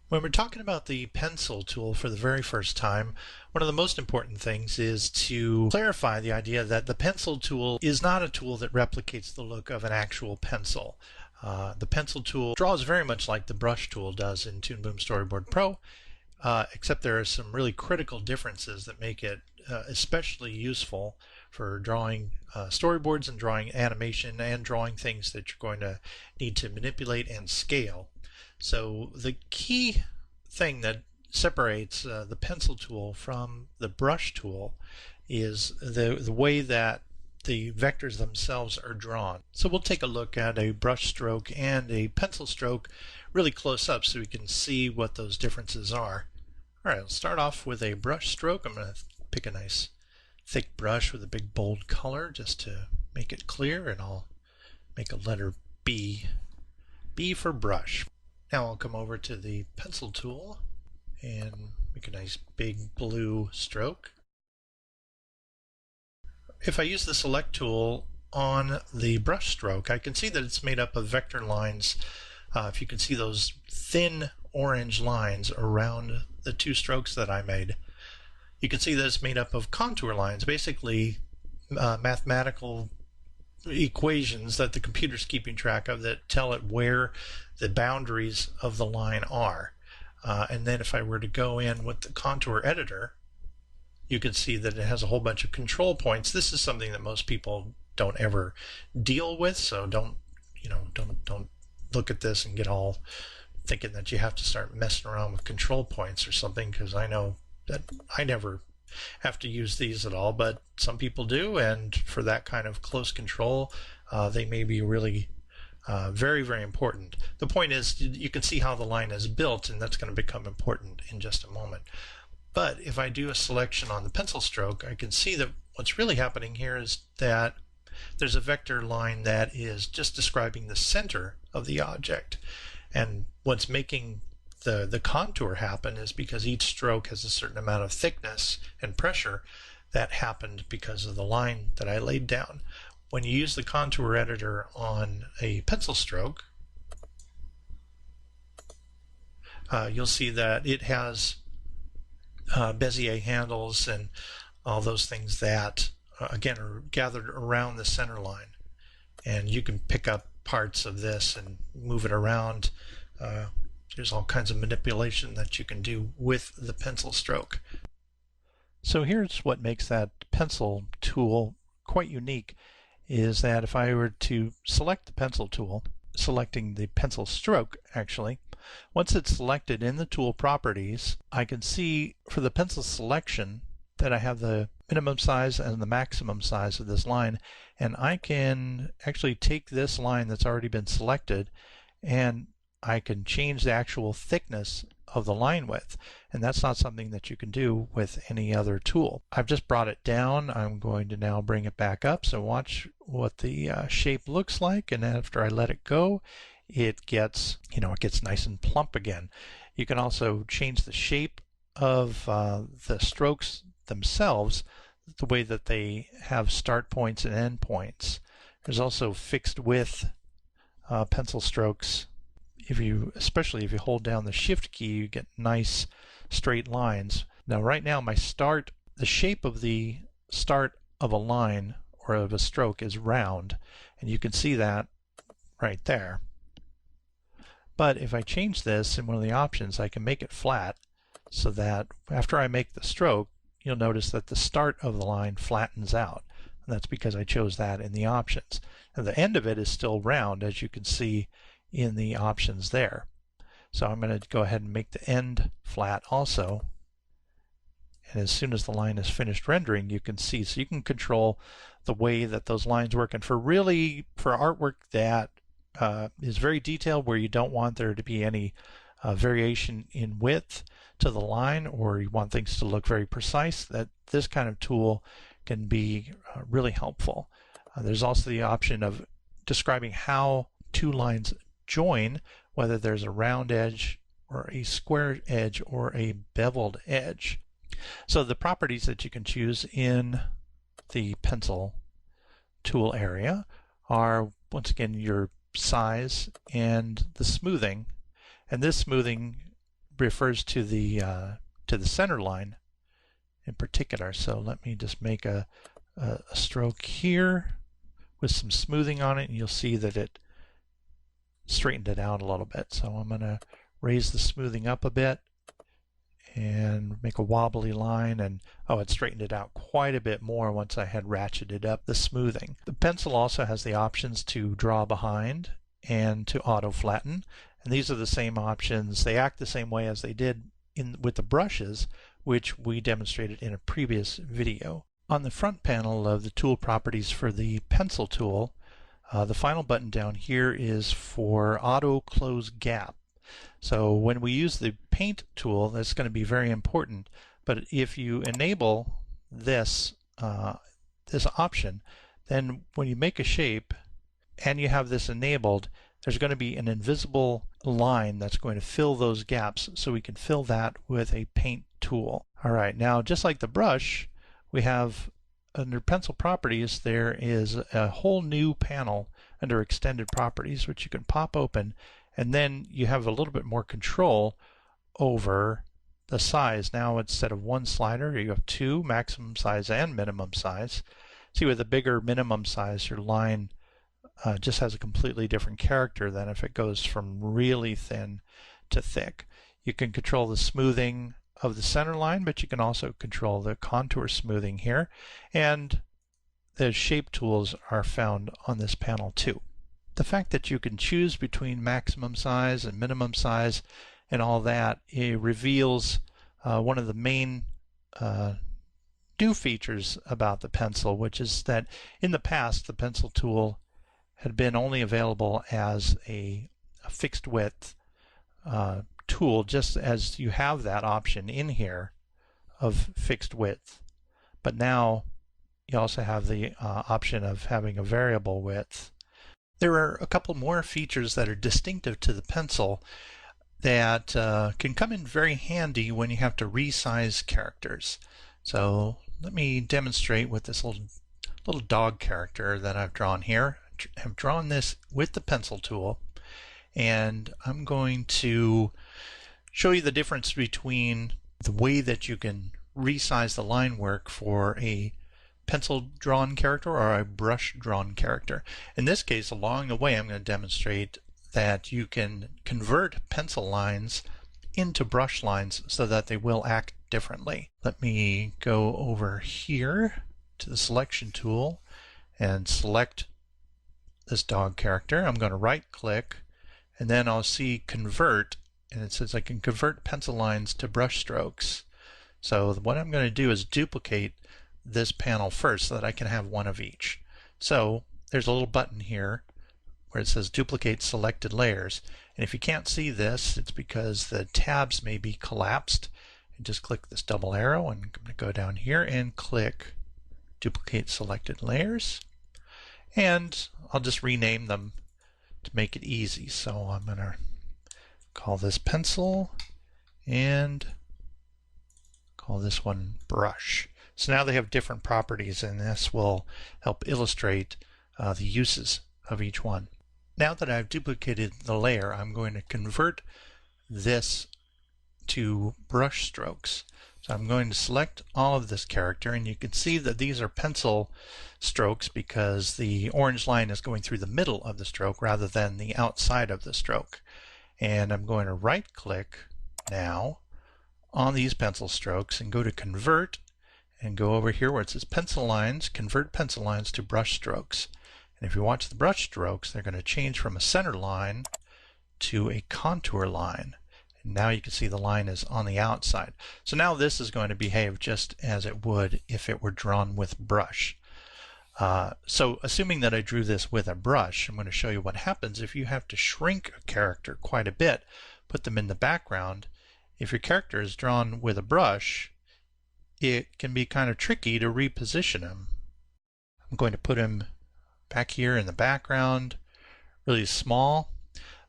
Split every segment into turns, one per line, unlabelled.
When we're talking about the pencil tool for the very first time, one of the most important things is to clarify the idea that the pencil tool is not a tool that replicates the look of an actual pencil. The pencil tool draws very much like the brush tool does in Toon Storyboard Pro, except there are some really critical differences that make it especially useful for drawing storyboards and drawing animation and drawing things that you're going to need to manipulate and scale. So the key thing that separates the pencil tool from the brush tool is the way that the vectors themselves are drawn. So we'll take a look at a brush stroke and a pencil stroke really close up so we can see what those differences are. Alright, I'll start off with a brush stroke. I'm going to pick a nice thick brush with a big bold color just to make it clear, and I'll make a letter B. B for brush. Now I'll come over to the pencil tool and make a nice big blue stroke. If I use the select tool on the brush stroke, I can see that it's made up of vector lines. If you can see those thin orange lines around the two strokes that I made, you can see that it's made up of contour lines, basically mathematical equations that the computer's keeping track of that tell it where the boundaries of the line are. And then if I were to go in with the contour editor, you can see that it has a whole bunch of control points. This is something that most people don't ever deal with, so don't look at this and get all thinking that you have to start messing around with control points or something, because I know that I never have to use these at all, but some people do, and for that kind of close control, they may be really very, very important. The point is, you can see how the line is built, and that's going to become important in just a moment. But if I do a selection on the pencil stroke, I can see that what's really happening here is that there's a vector line that is just describing the center of the object. And what's making the contour happen is because each stroke has a certain amount of thickness and pressure that happened because of the line that I laid down. When you use the contour editor on a pencil stroke, you'll see that it has Bezier handles and all those things that again are gathered around the center line, and you can pick up parts of this and move it around. There's all kinds of manipulation that you can do with the pencil stroke. So here's what makes that pencil tool quite unique, is that if I were to select the pencil tool, selecting the pencil stroke actually, once it's selected in the tool properties, I can see for the pencil selection that I have the minimum size and the maximum size of this line, and I can actually take this line that's already been selected and I can change the actual thickness of the line width, and that's not something that you can do with any other tool. I've just brought it down. I'm going to now bring it back up, so watch what the shape looks like, and after I let it go, it gets nice and plump again. You can also change the shape of the strokes themselves, the way that they have start points and end points. There's also fixed width pencil strokes. Especially if you hold down the shift key, you get nice straight lines. Now right now the shape of the start of a line or of a stroke is round, and you can see that right there. But if I change this in one of the options, I can make it flat, so that after I make the stroke, you'll notice that the start of the line flattens out. And that's because I chose that in the options. And the end of it is still round, as you can see in the options there. So I'm going to go ahead and make the end flat also. And as soon as the line is finished rendering, you can see. So you can control the way that those lines work. And for artwork that is very detailed, where you don't want there to be any variation in width to the line, or you want things to look very precise, that this kind of tool can be really helpful. There's also the option of describing how two lines join, whether there's a round edge or a square edge or a beveled edge. So the properties that you can choose in the pencil tool area are, once again, your size and the smoothing. And this smoothing refers to the center line in particular. So let me just make a stroke here with some smoothing on it, and you'll see that it straightened it out a little bit. So I'm going to raise the smoothing up a bit and make a wobbly line, and it straightened it out quite a bit more once I had ratcheted up the smoothing. The pencil also has the options to draw behind and to auto flatten, and these are the same options. They act the same way as they did with the brushes, which we demonstrated in a previous video. On the front panel of the tool properties for the pencil tool, the final button down here is for auto close gap. So when we use the paint tool, that's going to be very important. But if you enable this this option, then when you make a shape and you have this enabled, there's going to be an invisible line that's going to fill those gaps, so we can fill that with a paint tool. Alright, now just like the brush, we have under pencil properties, there is a whole new panel under extended properties which you can pop open, and then you have a little bit more control over the size. Now instead of one slider, you have two, maximum size and minimum size. See, with a bigger minimum size, your line just has a completely different character than if it goes from really thin to thick. You can control the smoothing of the center line, but you can also control the contour smoothing here, and the shape tools are found on this panel too. The fact that you can choose between maximum size and minimum size and all that, it reveals one of the main new features about the pencil, which is that in the past the pencil tool had been only available as a fixed width tool, just as you have that option in here of fixed width. But now you also have the option of having a variable width. There are a couple more features that are distinctive to the pencil that can come in very handy when you have to resize characters. So let me demonstrate with this little dog character that I've drawn here. I've drawn this with the pencil tool, and I'm going to show you the difference between the way that you can resize the line work for a pencil drawn character or a brush drawn character. In this case, along the way, I'm going to demonstrate that you can convert pencil lines into brush lines so that they will act differently. Let me go over here to the selection tool and select this dog character. I'm going to right click, and then I'll see convert, and it says I can convert pencil lines to brush strokes. So what I'm going to do is duplicate this panel first so that I can have one of each. So there's a little button here where it says duplicate selected layers, and if you can't see this, it's because the tabs may be collapsed. And just click this double arrow, and I'm going to go down here and click duplicate selected layers, and I'll just rename them to make it easy. So I'm going to call this pencil and call this one brush. So now they have different properties, and this will help illustrate the uses of each one. Now that I've duplicated the layer, I'm going to convert this to brush strokes. So I'm going to select all of this character, and you can see that these are pencil strokes because the orange line is going through the middle of the stroke rather than the outside of the stroke. And I'm going to right click now on these pencil strokes and go to convert, and go over here where it says pencil lines, convert pencil lines to brush strokes. And if you watch the brush strokes, they're going to change from a center line to a contour line. And now you can see the line is on the outside. So now this is going to behave just as it would if it were drawn with brush. So assuming that I drew this with a brush, I'm going to show you what happens if you have to shrink a character quite a bit, put them in the background. If your character is drawn with a brush, it can be kind of tricky to reposition him. I'm going to put him back here in the background, really small.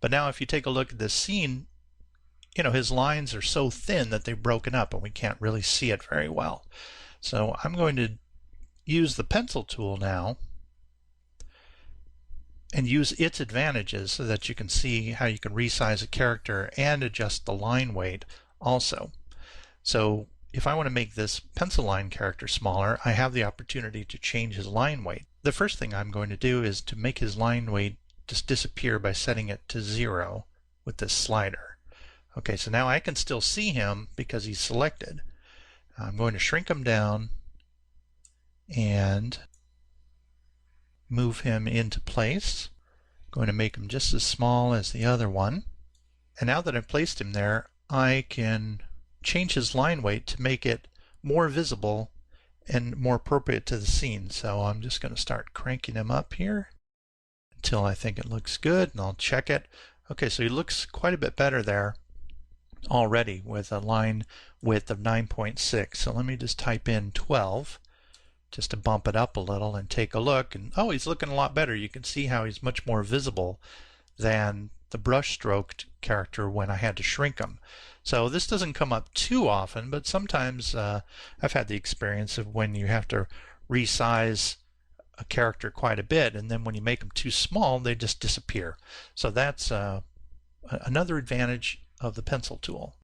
But now if you take a look at this scene, his lines are so thin that they've broken up and we can't really see it very well. So I'm going to use the pencil tool now and use its advantages so that you can see how you can resize a character and adjust the line weight also. So if I want to make this pencil line character smaller, I have the opportunity to change his line weight. The first thing I'm going to do is to make his line weight just disappear by setting it to 0 with this slider. Okay, so now I can still see him because he's selected. I'm going to shrink him down and move him into place. I'm going to make him just as small as the other one. And now that I've placed him there, I can change his line weight to make it more visible and more appropriate to the scene. So I'm just going to start cranking him up here until I think it looks good, and I'll check it. Okay, so he looks quite a bit better there already with a line width of 9.6. So let me just type in 12 just to bump it up a little and take a look. And oh, he's looking a lot better. You can see how he's much more visible than the brush stroked character when I had to shrink him. So this doesn't come up too often, but sometimes I've had the experience of when you have to resize a character quite a bit, and then when you make them too small, they just disappear. So that's another advantage of the pencil tool.